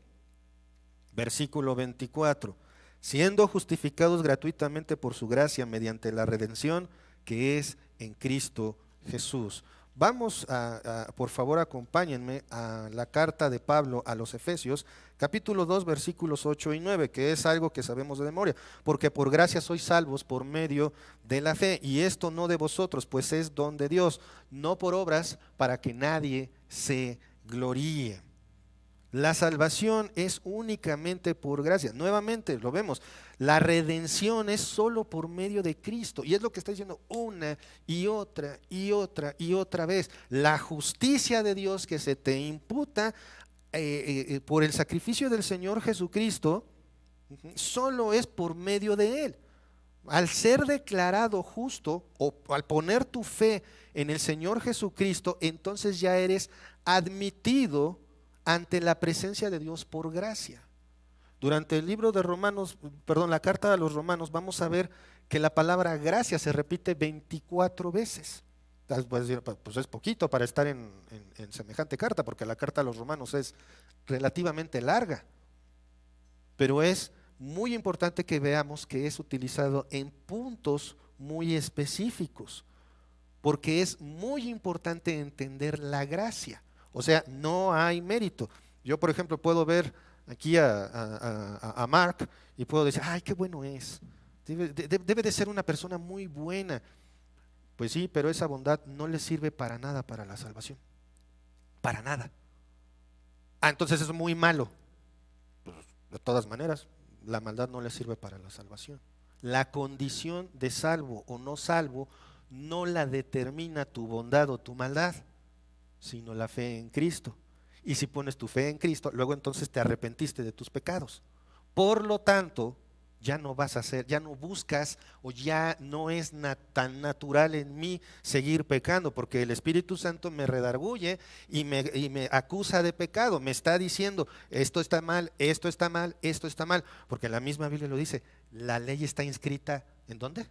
Versículo 24. Siendo justificados gratuitamente por su gracia mediante la redención que es en Cristo Jesús. Vamos por favor, acompáñenme a la carta de Pablo a los Efesios, capítulo 2, versículos 8 y 9, que es algo que sabemos de memoria. Porque por gracia sois salvos por medio de la fe, y esto no de vosotros, pues es don de Dios, no por obras, para que nadie se gloríe. La salvación es únicamente por gracia. Nuevamente lo vemos, la redención es solo por medio de Cristo. Y es lo que está diciendo una y otra y otra y otra vez. La justicia de Dios que se te imputa por el sacrificio del Señor Jesucristo, solo es por medio de Él. Al ser declarado justo o al poner tu fe en el Señor Jesucristo, entonces ya eres admitido ante la presencia de Dios por gracia. Durante el libro de Romanos, perdón, la carta a los Romanos, vamos a ver que la palabra gracia se repite 24 veces. Puedes decir, pues es poquito para estar en semejante carta, porque la carta a los Romanos es relativamente larga, pero es muy importante que veamos que es utilizado en puntos muy específicos, porque es muy importante entender la gracia. O sea, no hay mérito. Yo, por ejemplo, puedo ver aquí a Mark y puedo decir, ay, qué bueno es. Debe de ser una persona muy buena. Pues sí, pero esa bondad no le sirve para nada para la salvación. Para nada. Entonces es muy malo. Pues, de todas maneras, la maldad no le sirve para la salvación. La condición de salvo o no salvo no la determina tu bondad o tu maldad, sino la fe en Cristo. Y si pones tu fe en Cristo, luego entonces te arrepentiste de tus pecados. Por lo tanto, ya no vas a hacer, ya no buscas o ya no es tan natural en mí seguir pecando, porque el Espíritu Santo me redarguye y me acusa de pecado, me está diciendo esto está mal, esto está mal, esto está mal, porque la misma Biblia lo dice, la ley está inscrita ¿en dónde?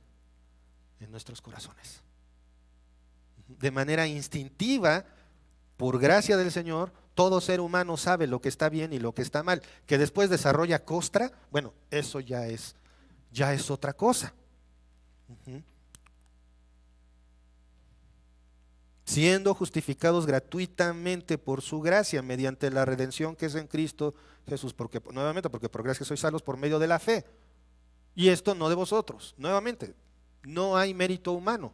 En nuestros corazones. De manera instintiva, por gracia del Señor, todo ser humano sabe lo que está bien y lo que está mal. Que después desarrolla costra, bueno, eso ya es otra cosa. Siendo justificados gratuitamente por su gracia, mediante la redención que es en Cristo Jesús, porque por gracia sois salvos por medio de la fe. Y esto no de vosotros, nuevamente, no hay mérito humano.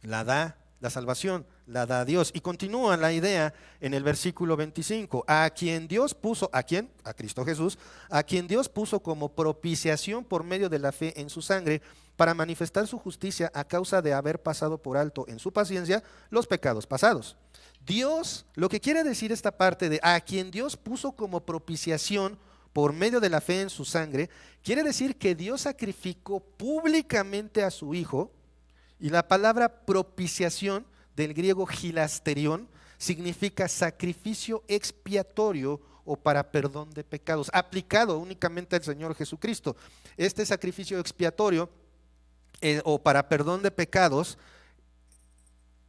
La salvación la da Dios. Y continúa la idea en el versículo 25. A quien Dios puso, ¿a quién? A Cristo Jesús, a quien Dios puso como propiciación por medio de la fe en su sangre, para manifestar su justicia a causa de haber pasado por alto en su paciencia los pecados pasados. Dios, lo que quiere decir esta parte de a quien Dios puso como propiciación por medio de la fe en su sangre, quiere decir que Dios sacrificó públicamente a su Hijo. Y la palabra propiciación, del griego hilasterión, significa sacrificio expiatorio o para perdón de pecados, aplicado únicamente al Señor Jesucristo. Este sacrificio expiatorio o para perdón de pecados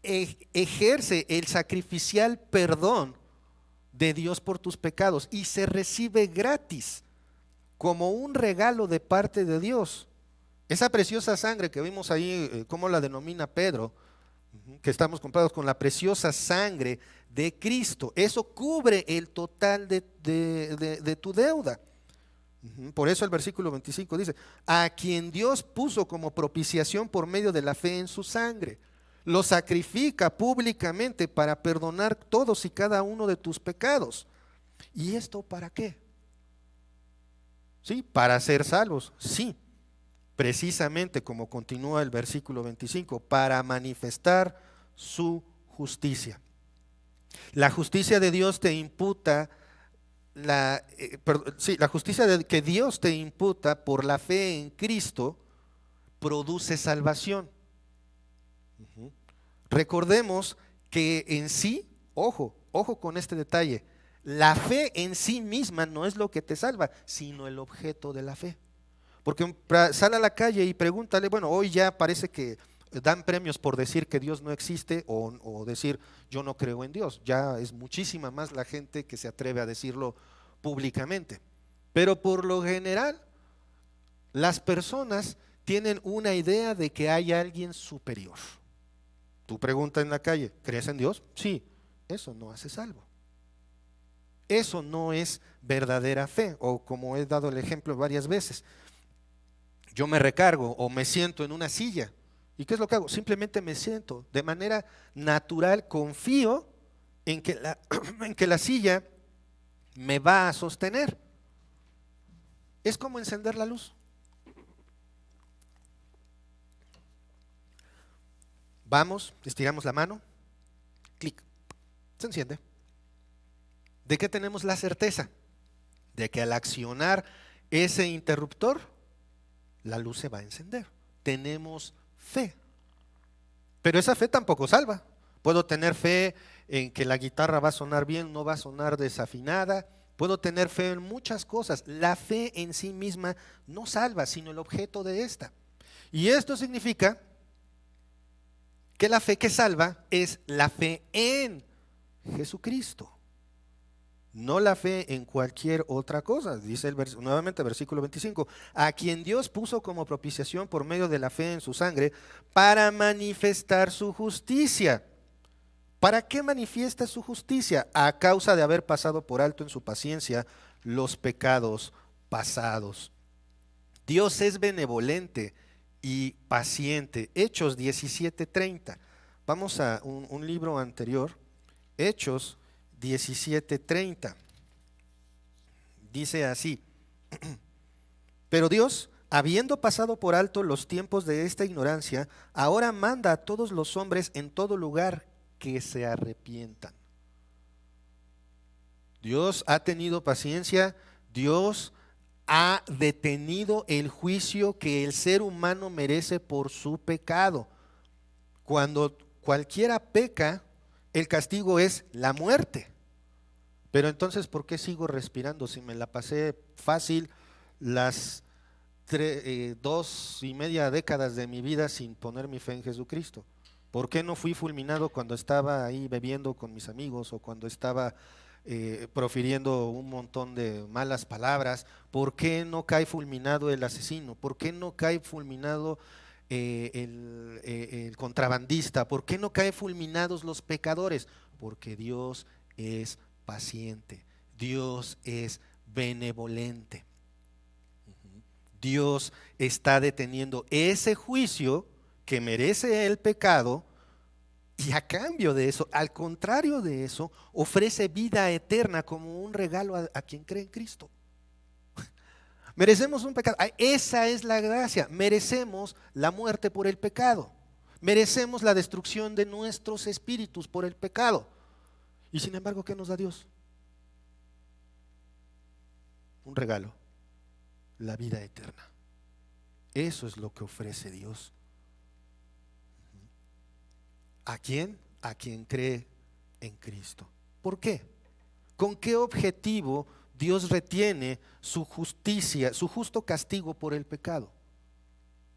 ejerce el sacrificial perdón de Dios por tus pecados y se recibe gratis como un regalo de parte de Dios. Esa preciosa sangre que vimos ahí, ¿cómo la denomina Pedro? Que estamos comprados con la preciosa sangre de Cristo. Eso cubre el total de tu deuda. Por eso el versículo 25 dice, a quien Dios puso como propiciación por medio de la fe en su sangre. Lo sacrifica públicamente para perdonar todos y cada uno de tus pecados. ¿Y esto para qué? ¿Sí? Para ser salvos, sí. Precisamente como continúa el versículo 25, para manifestar su justicia. La justicia de Dios te imputa, la justicia que Dios te imputa por la fe en Cristo produce salvación. Recordemos que en sí, ojo con este detalle, la fe en sí misma no es lo que te salva, sino el objeto de la fe. Porque sal a la calle y pregúntale, bueno, hoy ya parece que dan premios por decir que Dios no existe o decir yo no creo en Dios. Ya es muchísima más la gente que se atreve a decirlo públicamente. Pero por lo general, las personas tienen una idea de que hay alguien superior. Tú preguntas en la calle, ¿crees en Dios? Sí, eso no hace salvo. Eso no es verdadera fe, o como he dado el ejemplo varias veces. Yo me recargo o me siento en una silla. ¿Y qué es lo que hago? Simplemente me siento de manera natural, confío en que la silla me va a sostener. Es como encender la luz. Vamos, estiramos la mano, clic, se enciende. ¿De qué tenemos la certeza? De que al accionar ese interruptor, la luz se va a encender. Tenemos fe. Pero esa fe tampoco salva. Puedo tener fe en que la guitarra va a sonar bien, no va a sonar desafinada. Puedo tener fe en muchas cosas. La fe en sí misma no salva, sino el objeto de esta. Y esto significa que la fe que salva es la fe en Jesucristo. No la fe en cualquier otra cosa, dice nuevamente el versículo 25, a quien Dios puso como propiciación por medio de la fe en su sangre para manifestar su justicia. ¿Para qué manifiesta su justicia? A causa de haber pasado por alto en su paciencia los pecados pasados. Dios es benevolente y paciente. Hechos 17:30. Vamos a un libro anterior, Hechos 17:30. Dice así: pero Dios, habiendo pasado por alto los tiempos de esta ignorancia, ahora manda a todos los hombres en todo lugar que se arrepientan. Dios ha tenido paciencia, Dios ha detenido el juicio que el ser humano merece por su pecado. Cuando cualquiera peca, el castigo es la muerte. Pero entonces, ¿por qué sigo respirando si me la pasé fácil las 2.5 décadas de mi vida sin poner mi fe en Jesucristo? ¿Por qué no fui fulminado cuando estaba ahí bebiendo con mis amigos o cuando estaba profiriendo un montón de malas palabras? ¿Por qué no cae fulminado el asesino? ¿Por qué no cae fulminado el contrabandista? ¿Por qué no caen fulminados los pecadores? Porque Dios es paciente, Dios es benevolente. Dios está deteniendo ese juicio que merece el pecado, y a cambio de eso, al contrario de eso, ofrece vida eterna como un regalo a quien cree en Cristo. Merecemos un pecado. Esa es la gracia. Merecemos la muerte por el pecado. Merecemos la destrucción de nuestros espíritus por el pecado. Y sin embargo, ¿qué nos da Dios? Un regalo, la vida eterna. Eso es lo que ofrece Dios. ¿A quién? A quien cree en Cristo. ¿Por qué? ¿Con qué objetivo Dios retiene su justicia, su justo castigo por el pecado?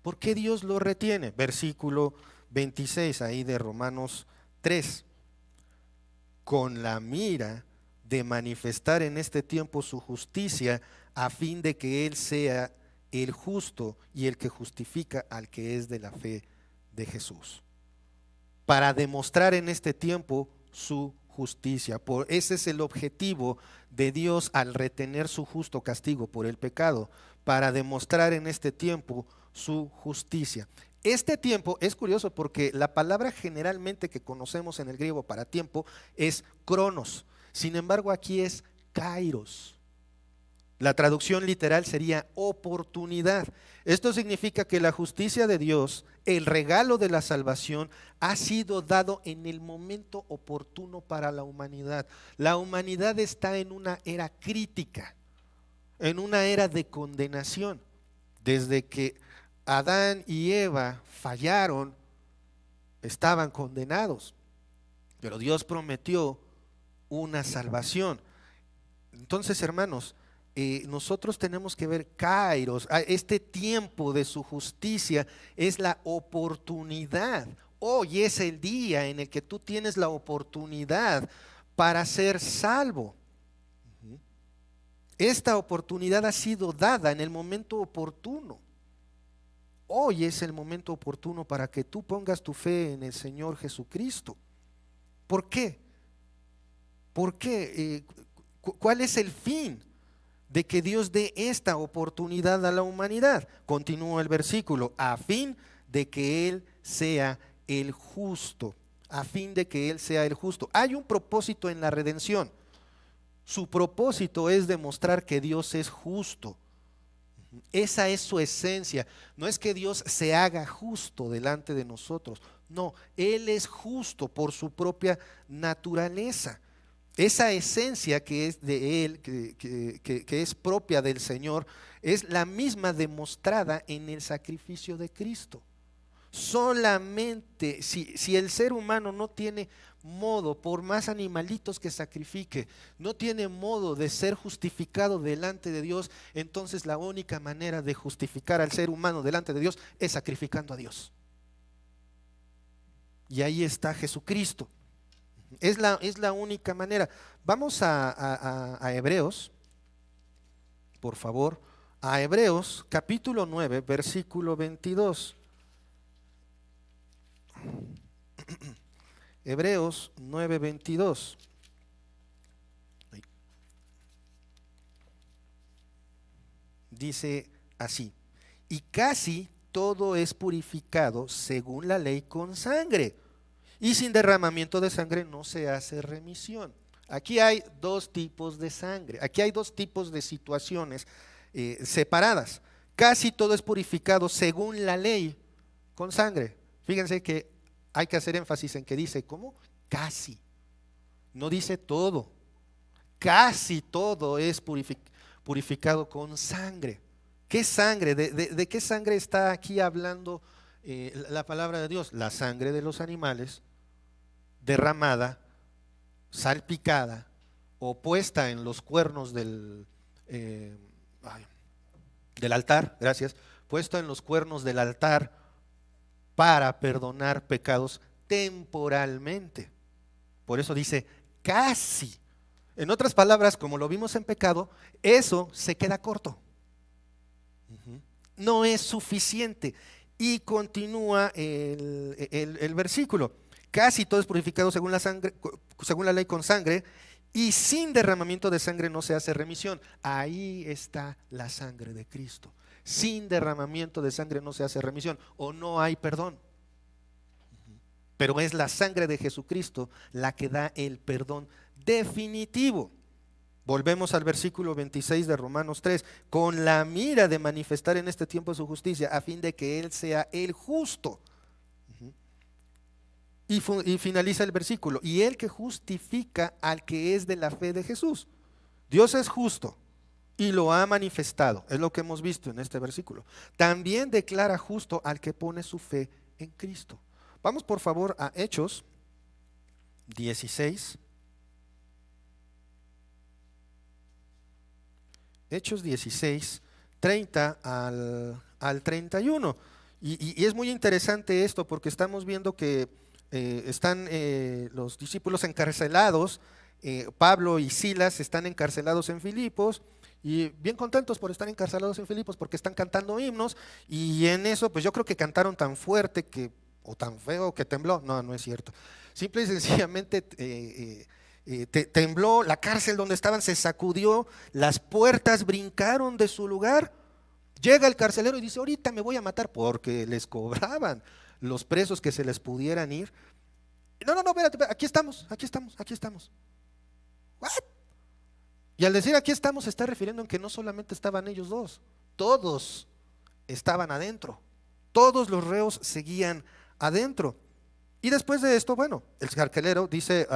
¿Por qué Dios lo retiene? Versículo 26 ahí de Romanos 3. Con la mira de manifestar en este tiempo su justicia, a fin de que Él sea el justo y el que justifica al que es de la fe de Jesús. Para demostrar en este tiempo su justicia. Ese es el objetivo de Dios al retener su justo castigo por el pecado, para demostrar en este tiempo su justicia. Este tiempo es curioso porque la palabra generalmente que conocemos en el griego para tiempo es cronos. Sin embargo, aquí es kairos. La traducción literal sería oportunidad. Esto significa que la justicia de Dios, el regalo de la salvación, ha sido dado en el momento oportuno para la humanidad. La humanidad está en una era crítica, en una era de condenación. Desde que Adán y Eva fallaron, estaban condenados. Pero Dios prometió una salvación. Entonces, hermanos, nosotros tenemos que ver kairos, este tiempo de su justicia es la oportunidad. Hoy es el día en el que tú tienes la oportunidad para ser salvo. Esta oportunidad ha sido dada en el momento oportuno. Hoy es el momento oportuno para que tú pongas tu fe en el Señor Jesucristo. ¿Por qué? ¿Por qué? ¿Cuál es el fin de que Dios dé esta oportunidad a la humanidad? Continúa el versículo, a fin de que Él sea el justo, a fin de que Él sea el justo. Hay un propósito en la redención. Su propósito es demostrar que Dios es justo. Esa es su esencia. No es que Dios se haga justo delante de nosotros. No, Él es justo por su propia naturaleza. Esa esencia que es de Él, que es propia del Señor, es la misma demostrada en el sacrificio de Cristo. Solamente si el ser humano no tiene modo, por más animalitos que sacrifique, no tiene modo de ser justificado delante de Dios, entonces la única manera de justificar al ser humano delante de Dios es sacrificando a Dios. Y ahí está Jesucristo. Es la única manera. Vamos a Hebreos, por favor, a Hebreos capítulo 9, versículo 22. Hebreos 9, 22. Dice así: y casi todo es purificado según la ley con sangre, y sin derramamiento de sangre no se hace remisión. Aquí hay dos tipos de sangre, aquí hay dos tipos de situaciones separadas. Casi todo es purificado según la ley con sangre. Fíjense que hay que hacer énfasis en que dice, ¿cómo? Casi. No dice todo. casi todo es purificado con sangre. ¿Qué sangre? ¿De qué sangre está aquí hablando la palabra de Dios? La sangre de los animales derramada, salpicada o puesta en los cuernos del altar, gracias, puesta en los cuernos del altar para perdonar pecados temporalmente. Por eso dice casi. En otras palabras, como lo vimos en pecado, eso se queda corto. No es suficiente. Y continúa el versículo. Casi todo es purificado según la ley con sangre, y sin derramamiento de sangre no se hace remisión. Ahí está la sangre de Cristo. Sin derramamiento de sangre no se hace remisión, o no hay perdón. Pero es la sangre de Jesucristo la que da el perdón definitivo. Volvemos al versículo 26 de Romanos 3, con la mira de manifestar en este tiempo su justicia, a fin de que Él sea el justo. Y finaliza el versículo, y el que justifica al que es de la fe de Jesús. Dios es justo y lo ha manifestado, es lo que hemos visto en este versículo. También declara justo al que pone su fe en Cristo. Vamos por favor a Hechos 16. Hechos 16, 30 al 31. Y es muy interesante esto porque estamos viendo que están los discípulos encarcelados. Pablo y Silas están encarcelados en Filipos y bien contentos por estar encarcelados en Filipos porque están cantando himnos, y en eso pues yo creo que cantaron tan fuerte o tan feo que tembló. No es cierto. Simple y sencillamente tembló, la cárcel donde estaban se sacudió, las puertas brincaron de su lugar. Llega el carcelero y dice: ahorita me voy a matar, porque les cobraban los presos que se les pudieran ir. No, espérate, aquí estamos. ¿What? Y al decir aquí estamos se está refiriendo en que no solamente estaban ellos dos, todos estaban adentro, todos los reos seguían adentro. Y después de esto, bueno, el carcelero dice,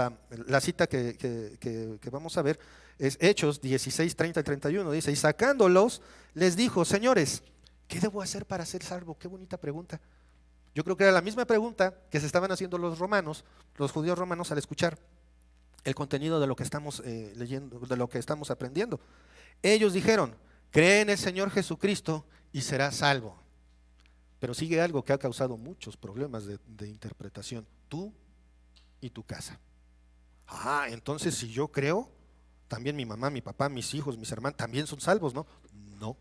la cita que vamos a ver es Hechos 16, 30 y 31, dice: y sacándolos les dijo: señores, ¿qué debo hacer para ser salvo? Qué bonita pregunta. Yo creo que era la misma pregunta que se estaban haciendo los judíos romanos al escuchar el contenido de lo que estamos leyendo, de lo que estamos aprendiendo. Ellos dijeron: cree en el Señor Jesucristo y serás salvo. Pero sigue algo que ha causado muchos problemas de interpretación: tú y tu casa. Entonces si yo creo, también mi mamá, mi papá, mis hijos, mis hermanos también son salvos, ¿no? No.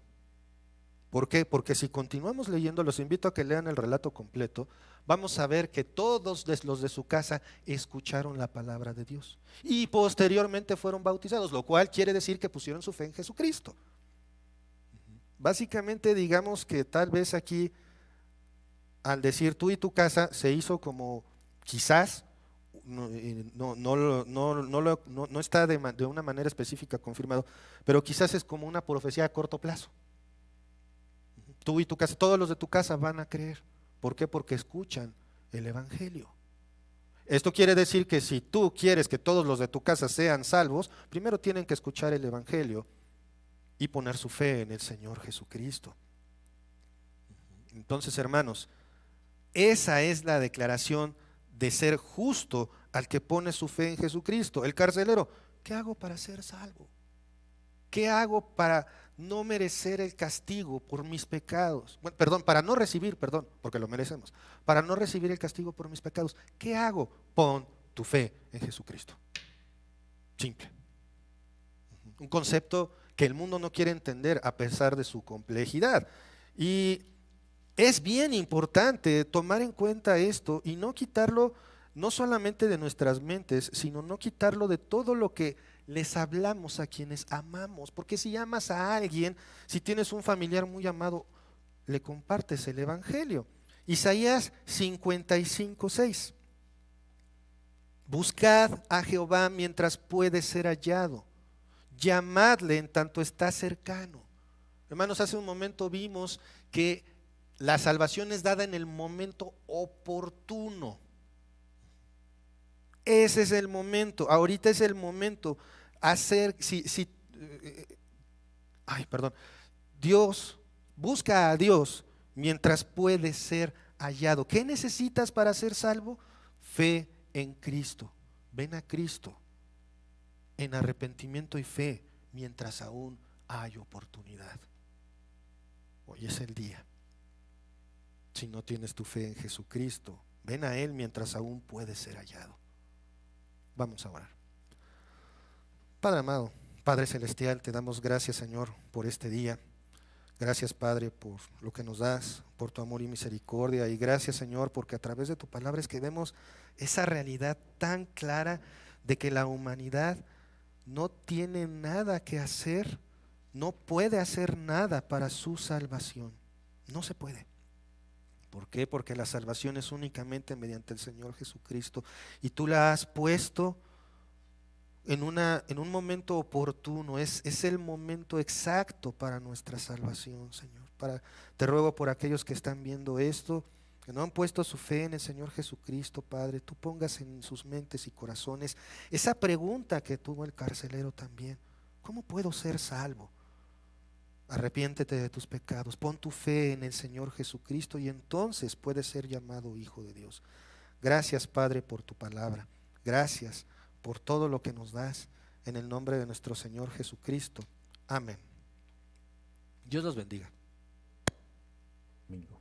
¿Por qué? Porque si continuamos leyendo, los invito a que lean el relato completo, vamos a ver que todos los de su casa escucharon la palabra de Dios y posteriormente fueron bautizados, lo cual quiere decir que pusieron su fe en Jesucristo. Básicamente digamos que tal vez aquí, al decir tú y tu casa, se hizo como quizás, no está de una manera específica confirmado, pero quizás es como una profecía a corto plazo. Tú y tu casa, todos los de tu casa van a creer. ¿Por qué? Porque escuchan el evangelio. Esto quiere decir que si tú quieres que todos los de tu casa sean salvos, primero tienen que escuchar el evangelio y poner su fe en el Señor Jesucristo. Entonces, hermanos, esa es la declaración de ser justo al que pone su fe en Jesucristo. El carcelero: ¿qué hago para ser salvo? ¿Qué hago para no merecer el castigo por mis pecados? Bueno, para no recibir, porque lo merecemos, para no recibir el castigo por mis pecados. ¿Qué hago? Pon tu fe en Jesucristo. Simple. Un concepto que el mundo no quiere entender a pesar de su complejidad. Y es bien importante tomar en cuenta esto y no quitarlo no solamente de nuestras mentes, sino no quitarlo de todo lo que les hablamos a quienes amamos. Porque si amas a alguien, si tienes un familiar muy amado, le compartes el evangelio. Isaías 55:6: buscad a Jehová mientras puede ser hallado, llamadle en tanto está cercano. Hermanos, hace un momento vimos que la salvación es dada en el momento oportuno. Ese es el momento, ahorita es el momento. hacer, Dios, busca a Dios mientras puede ser hallado. ¿Qué necesitas para ser salvo? Fe en Cristo. Ven a Cristo en arrepentimiento y fe mientras aún hay oportunidad. Hoy es el día. Si no tienes tu fe en Jesucristo, ven a Él mientras aún puede ser hallado. Vamos a orar. Padre amado, Padre celestial, te damos gracias, Señor, por este día. Gracias, Padre, por lo que nos das, por tu amor y misericordia. Y gracias, Señor, porque a través de tu palabra es que vemos esa realidad tan clara de que la humanidad no tiene nada que hacer, no puede hacer nada para su salvación. No se puede. ¿Por qué? Porque la salvación es únicamente mediante el Señor Jesucristo. Y tú la has puesto en un momento oportuno, es el momento exacto para nuestra salvación, Señor. Te ruego por aquellos que están viendo esto, que no han puesto su fe en el Señor Jesucristo, Padre, tú pongas en sus mentes y corazones esa pregunta que tuvo el carcelero también: ¿cómo puedo ser salvo? Arrepiéntete de tus pecados, pon tu fe en el Señor Jesucristo y entonces puedes ser llamado hijo de Dios. Gracias, Padre, por tu palabra. Gracias por todo lo que nos das, en el nombre de nuestro Señor Jesucristo. Amén. Dios los bendiga. Domingo.